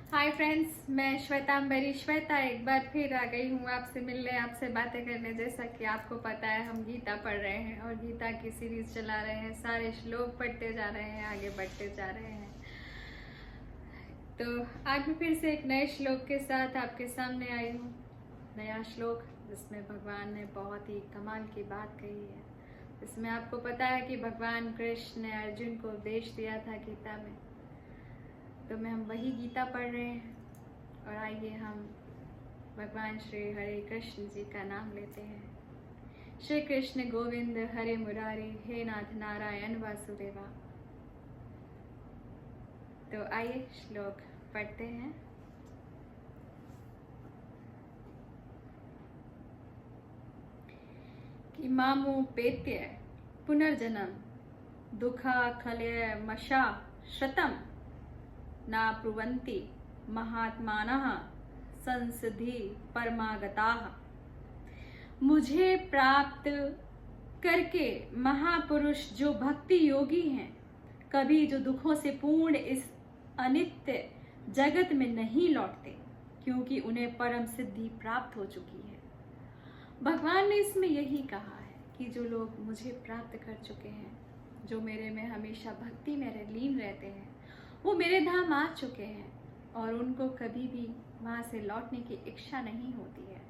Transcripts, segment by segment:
Hi friends, मैं श्वेतांबरी श्वेता एक बार फिर आ गई हूँ आपसे मिलने, आपसे बातें करने। जैसा कि आपको पता है, हम गीता पढ़ रहे हैं और गीता की सीरीज चला रहे हैं। सारे श्लोक पढ़ते जा रहे हैं, आगे बढ़ते जा रहे हैं। तो आज भी फिर से एक नए श्लोक के साथ आपके सामने आई हूँ। नया श्लोक जिसमें भगवान ने बहुत ही कमाल की बात कही है। इसमें आपको पता है कि भगवान कृष्ण ने अर्जुन को उपदेश दिया था गीता में। तो मैं हम वही गीता पढ़ रहे हैं और आइए हम भगवान श्री हरे कृष्ण जी का नाम लेते हैं। श्री कृष्ण गोविंद हरे मुरारी, हे नाथ नारायण वासुदेवा। तो आइए श्लोक पढ़ते हैं। कि मामुपेत्य पुनर्जन्म दुखा खलय मशा शतम ना प्रुवन्ति महात्मानः संसिद्धि परमागताः। मुझे प्राप्त करके महापुरुष जो भक्ति योगी हैं, कभी जो दुखों से पूर्ण इस अनित्य जगत में नहीं लौटते, क्योंकि उन्हें परम सिद्धि प्राप्त हो चुकी है। भगवान ने इसमें यही कहा है कि जो लोग मुझे प्राप्त कर चुके हैं, जो मेरे में हमेशा भक्ति में लीन रहते हैं, वो मेरे धाम आ चुके हैं और उनको कभी भी वहाँ से लौटने की इच्छा नहीं होती है।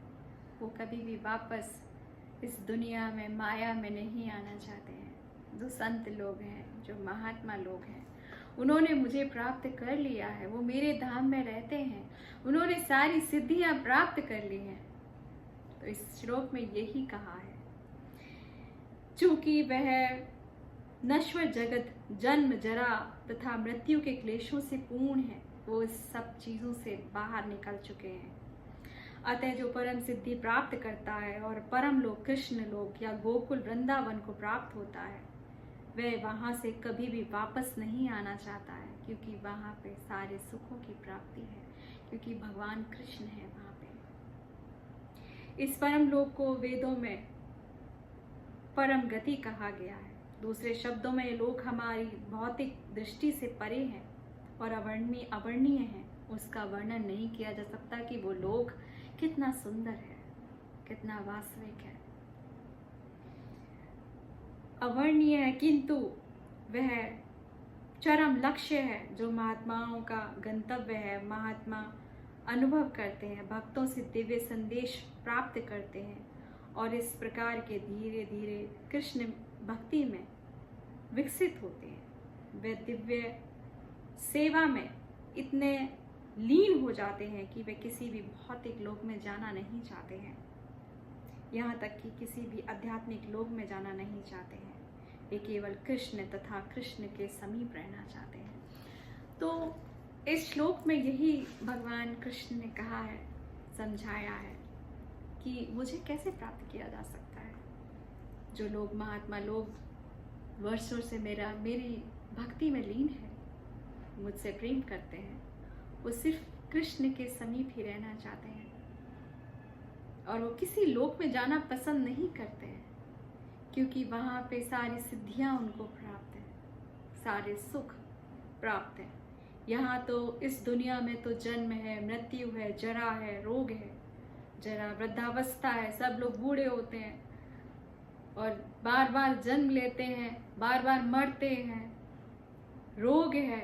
वो कभी भी वापस इस दुनिया में माया में नहीं आना चाहते हैं। जो संत लोग हैं, जो महात्मा लोग हैं, उन्होंने मुझे प्राप्त कर लिया है, वो मेरे धाम में रहते हैं, उन्होंने सारी सिद्धियां प्राप्त कर ली हैं। तो इस श्लोक में यही कहा है, चूंकि वह नश्वर जगत जन्म जरा तथा मृत्यु के क्लेशों से पूर्ण है, वो इस सब चीजों से बाहर निकल चुके हैं। अतः जो परम सिद्धि प्राप्त करता है और परम लोक कृष्ण लोक या गोकुल वृंदावन को प्राप्त होता है, वह वहां से कभी भी वापस नहीं आना चाहता है, क्योंकि वहां पे सारे सुखों की प्राप्ति है, क्योंकि भगवान कृष्ण है वहां पे। इस परम लोक को वेदों में परम गति कहा गया है। दूसरे शब्दों में ये लोक हमारी भौतिक दृष्टि से परे हैं और अवर्णीय है। उसका वर्णन नहीं किया जा सकता कि वो लोक कितना सुंदर है, कितना वास्तविक है। अवर्णीय है, किंतु वह चरम लक्ष्य है जो महात्माओं का गंतव्य है। महात्मा अनुभव करते हैं, भक्तों से दिव्य संदेश प्राप्त करते हैं और इस प्रकार के धीरे धीरे कृष्ण भक्ति में विकसित होते हैं। वे दिव्य सेवा में इतने लीन हो जाते हैं कि वे किसी भी भौतिक लोक में जाना नहीं चाहते हैं, यहाँ तक कि किसी भी आध्यात्मिक लोक में जाना नहीं चाहते हैं। वे केवल कृष्ण तथा कृष्ण के समीप रहना चाहते हैं। तो इस श्लोक में यही भगवान कृष्ण ने कहा है, समझाया है कि मुझे कैसे प्राप्त किया जा सकता है। जो लोग महात्मा लोग वर्षों से मेरी भक्ति में लीन है, मुझसे प्रेम करते हैं, वो सिर्फ कृष्ण के समीप ही रहना चाहते हैं और वो किसी लोक में जाना पसंद नहीं करते हैं, क्योंकि वहाँ पे सारी सिद्धियाँ उनको प्राप्त हैं, सारे सुख प्राप्त हैं। यहाँ तो इस दुनिया में तो जन्म है, मृत्यु है, जरा है, रोग है, जरा वृद्धावस्था है, सब लोग बूढ़े होते हैं और बार बार जन्म लेते हैं, बार बार मरते हैं। रोग है,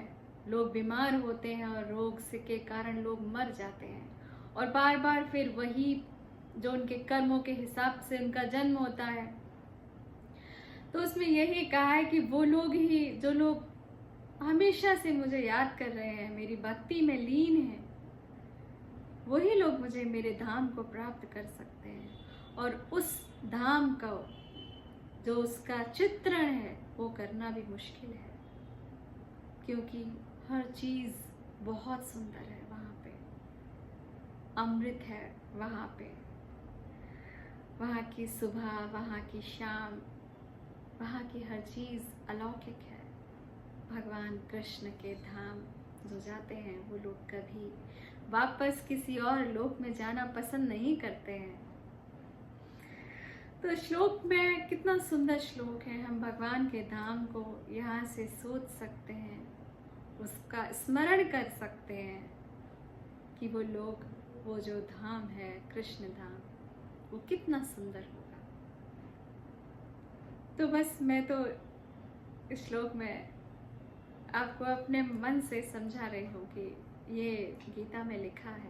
लोग बीमार होते हैं और रोग से के कारण लोग मर जाते हैं और बार बार फिर वही जो उनके कर्मों के हिसाब से उनका जन्म होता है। तो उसमें यही कहा है कि वो लोग ही, जो लोग हमेशा से मुझे याद कर रहे हैं, मेरी भक्ति में लीन है, वही लोग मुझे मेरे धाम को प्राप्त कर सकते हैं। और उस धाम का जो उसका चित्रण है वो करना भी मुश्किल है, क्योंकि हर चीज बहुत सुंदर है वहाँ पे, अमृत है वहाँ पे। वहाँ की सुबह, वहाँ की शाम, वहाँ की हर चीज अलौकिक है। भगवान कृष्ण के धाम जो जाते हैं, वो लोग कभी वापस किसी और लोक में जाना पसंद नहीं करते हैं। तो श्लोक में कितना सुंदर श्लोक है। हम भगवान के धाम को यहाँ से सोच सकते हैं, उसका स्मरण कर सकते हैं कि वो लोग, वो जो धाम है कृष्ण धाम, वो कितना सुंदर होगा। तो बस मैं तो इस श्लोक में आपको अपने मन से समझा रही हूँ कि ये गीता में लिखा है